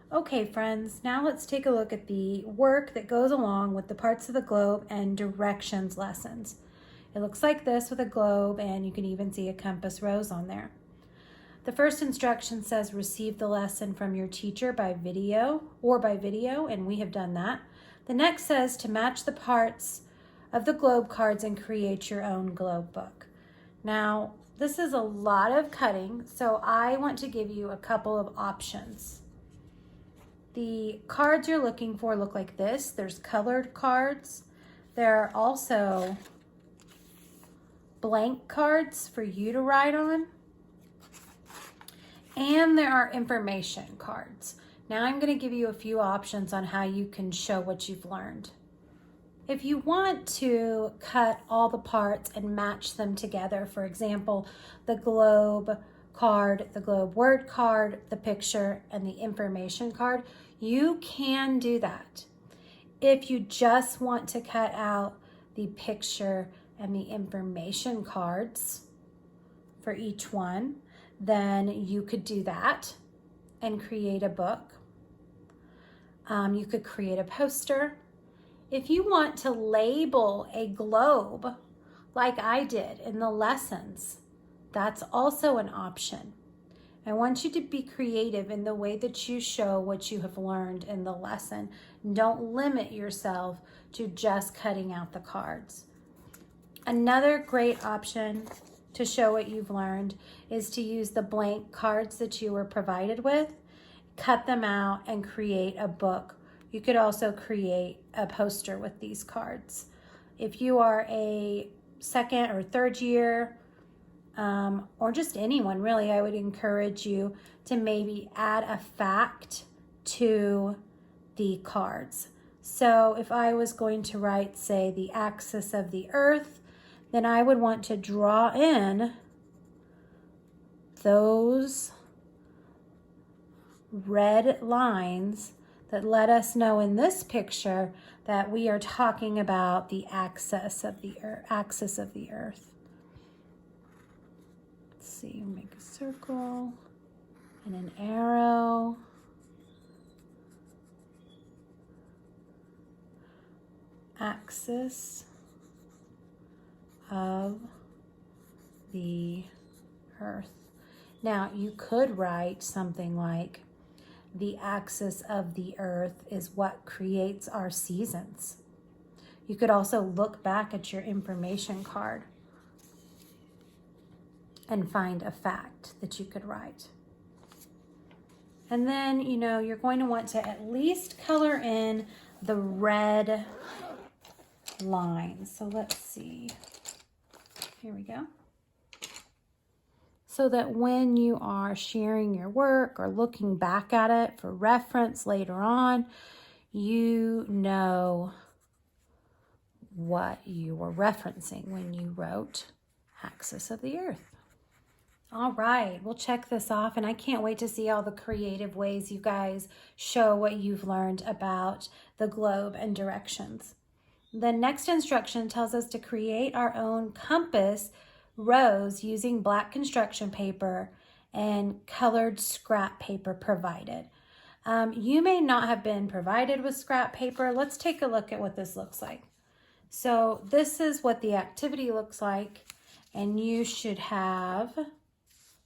Okay, friends, now let's take a look at the work that goes along with the parts of the globe and directions lessons. It looks like this with a globe, and you can even see a compass rose on there. The first instruction says receive the lesson from your teacher by video, and we have done that. The next says to match the parts of the globe cards and create your own globe book. Now, this is a lot of cutting, so I want to give you a couple of options. The cards you're looking for look like this. There's colored cards. There are also blank cards for you to write on. And there are information cards. Now I'm going to give you a few options on how you can show what you've learned. If you want to cut all the parts and match them together, for example, the globe card, the globe word card, the picture, and the information card, you can do that. If you just want to cut out the picture and the information cards for each one, then you could do that and create a book. You could create a poster. If you want to label a globe like I did in the lessons, that's also an option. I want you to be creative in the way that you show what you have learned in the lesson. Don't limit yourself to just cutting out the cards. Another great option to show what you've learned is to use the blank cards that you were provided with, cut them out, and create a book. You could also create a poster with these cards. If you are a second or third year, or just anyone really, I would encourage you to maybe add a fact to the cards. So if I was going to write, say, the axis of the earth, then I would want to draw in those red lines that let us know in this picture that we are talking about the axis of the earth. Let's see, make a circle and an arrow. Axis of the earth. Now, you could write something like, the axis of the earth is what creates our seasons. You could also look back at your information card and find a fact that you could write. And then, you're going to want to at least color in the red lines. So let's see. Here we go. So that when you are sharing your work or looking back at it for reference later on, you know what you were referencing when you wrote axis of the earth. All right, we'll check this off, and I can't wait to see all the creative ways you guys show what you've learned about the globe and directions. The next instruction tells us to create our own compass rose using black construction paper and colored scrap paper provided. You may not have been provided with scrap paper. Let's take a look at what this looks like. So this is what the activity looks like, and you should have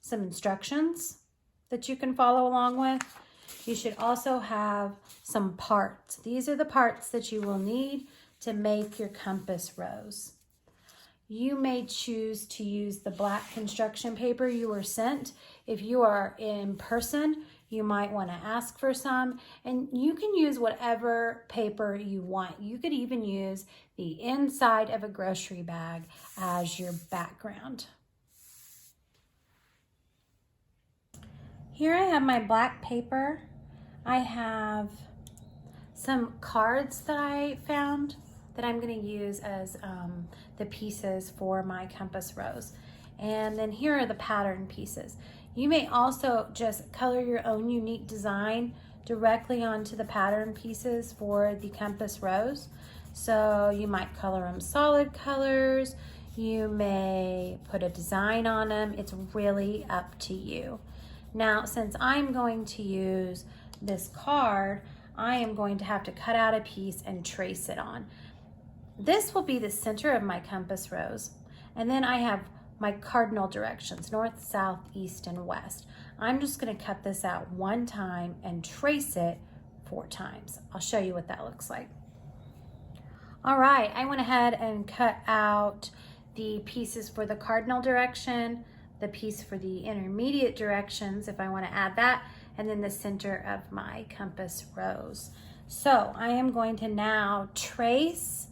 some instructions that you can follow along with. You should also have some parts. These are the parts that you will need to make your compass rose. You may choose to use the black construction paper you were sent. If you are in person, you might want to ask for some, and you can use whatever paper you want. You could even use the inside of a grocery bag as your background. Here I have my black paper. I have some cards that I found that I'm going to use as the pieces for my compass rose. And then here are the pattern pieces. You may also just color your own unique design directly onto the pattern pieces for the compass rose. So you might color them solid colors. You may put a design on them. It's really up to you. Now, since I'm going to use this card, I am going to have to cut out a piece and trace it on. This will be the center of my compass rose. And then I have my cardinal directions, north, south, east, and west. I'm just gonna cut this out one time and trace it 4 times. I'll show you what that looks like. All right, I went ahead and cut out the pieces for the cardinal direction, the piece for the intermediate directions, if I want to add that, and then the center of my compass rose. So I am going to now trace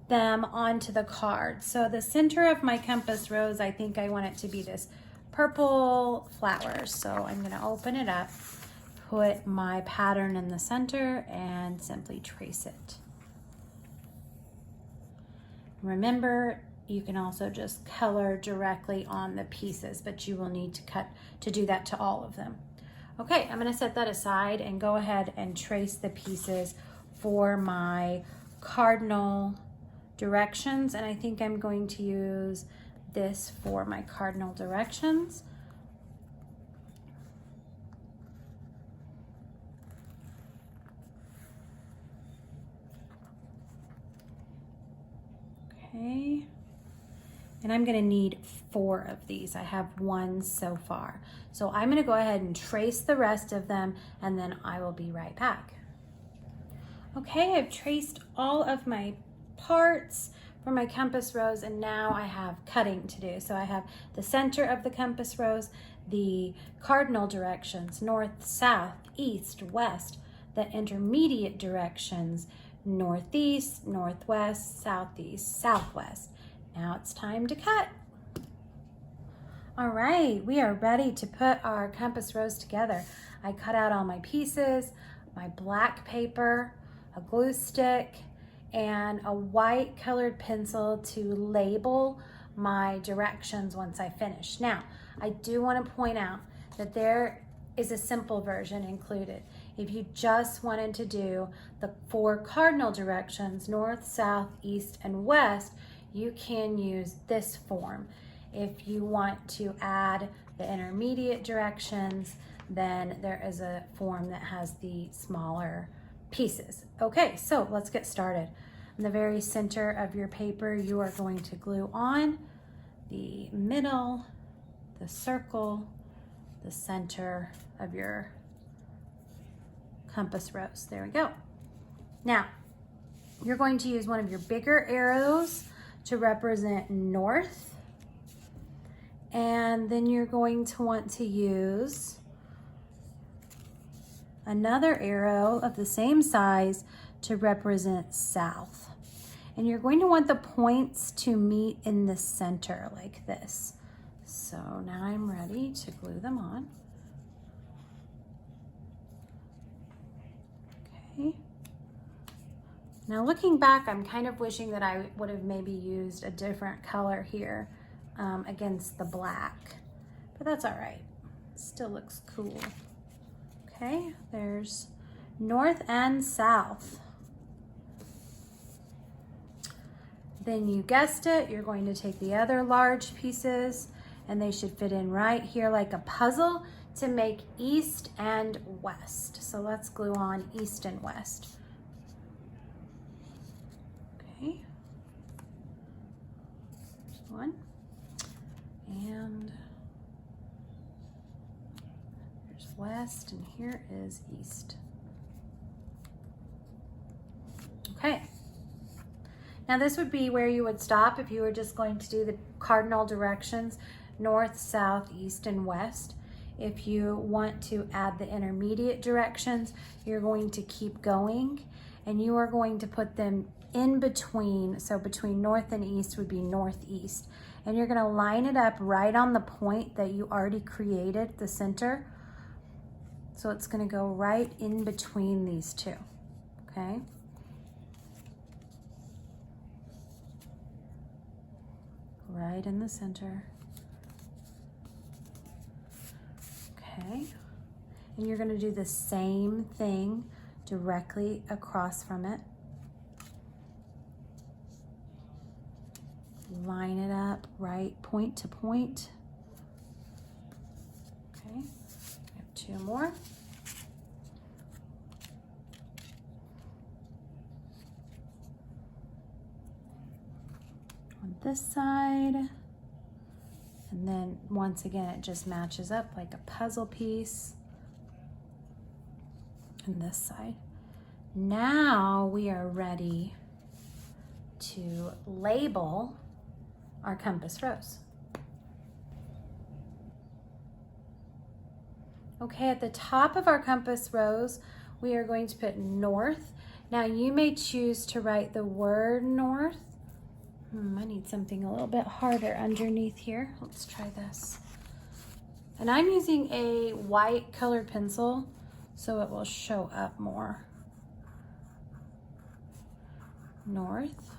them onto the card. So the center of my compass rose, I think I want it to be this purple flower. So I'm going to open it up, put my pattern in the center, and simply trace it. Remember, you can also just color directly on the pieces, but you will need to do that to all of them. Okay, I'm going to set that aside and go ahead and trace the pieces for my cardinal directions. And I think I'm going to use this for my cardinal directions. Okay. And I'm going to need 4 of these. I have 1 so far. So I'm going to go ahead and trace the rest of them, and then I will be right back. Okay, I've traced all of my parts for my compass rose, and now I have cutting to do. So I have the center of the compass rose, the cardinal directions, north, south, east, west, the intermediate directions, northeast, northwest, southeast, southwest. Now it's time to cut. All right, we are ready to put our compass rose together. I cut out all my pieces, my black paper, a glue stick, and a white colored pencil to label my directions once I finish. Now, I do want to point out that there is a simple version included. If you just wanted to do the 4 cardinal directions, north, south, east, and west, you can use this form. If you want to add the intermediate directions, then there is a form that has the smaller pieces. Okay, so let's get started. In the very center of your paper, you are going to glue on the middle, the circle, the center of your compass rose. There we go. Now, you're going to use one of your bigger arrows to represent north, and then you're going to want to use another arrow of the same size to represent south. And you're going to want the points to meet in the center like this. So now I'm ready to glue them on. Okay. Now looking back, I'm kind of wishing that I would have maybe used a different color here against the black, but that's all right. Still looks cool. Okay, there's north and south. Then you guessed it, you're going to take the other large pieces, and they should fit in right here like a puzzle to make east and west. So let's glue on east and west. Okay, there's one, and there's west, and here is east. Okay, now this would be where you would stop if you were just going to do the cardinal directions, north, south, east, and west. If you want to add the intermediate directions, you're going to keep going, and you are going to put them in between. So between north and east would be northeast, and you're going to line it up right on the point that you already created, the center. So it's going to go right in between these two. Okay, right in the center. Okay, and you're going to do the same thing directly across from it. Line it up right point to point. Okay, I have 2 more. this side. And then once again, it just matches up like a puzzle piece. And this side. Now we are ready to label our compass rose. Okay, at the top of our compass rose, we are going to put north. Now you may choose to write the word north. I need something a little bit harder underneath here. Let's try this. And I'm using a white colored pencil so it will show up more. North.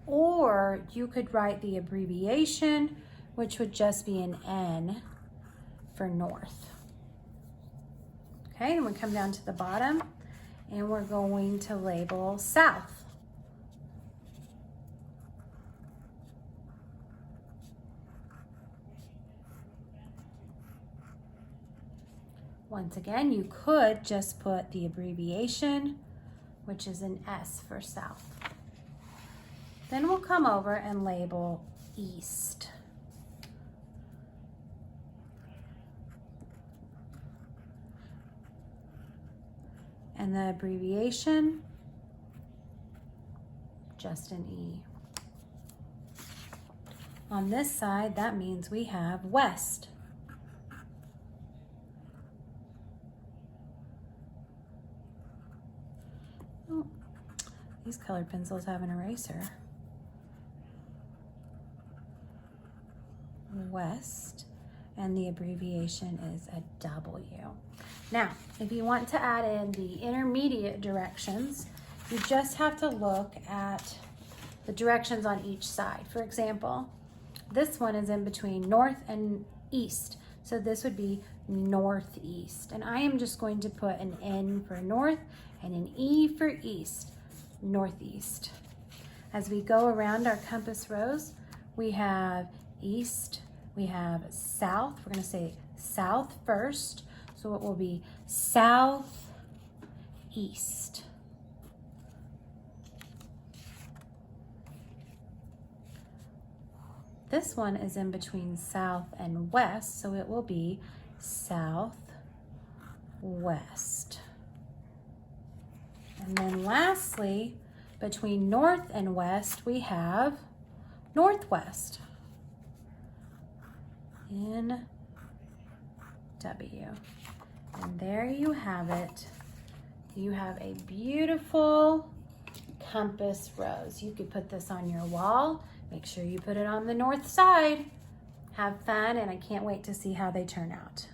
Or you could write the abbreviation, which would just be an N for north. Okay, and we come down to the bottom and we're going to label south. Once again, you could just put the abbreviation, which is an S for south. Then we'll come over and label east. And the abbreviation, just an E. On this side, that means we have west. Oh, these colored pencils have an eraser. West, and the abbreviation is a W. Now, if you want to add in the intermediate directions, you just have to look at the directions on each side. For example, this one is in between north and east, so this would be northeast. And I am just going to put an N for north and an E for east, northeast. As we go around our compass rose, we have east, we have south. We're going to say south first, so it will be southeast. This one is in between south and west, so it will be southwest. And then lastly, between north and west, we have northwest. N W. And there you have it. You have a beautiful compass rose. You could put this on your wall. Make sure you put it on the north side. Have fun, and I can't wait to see how they turn out.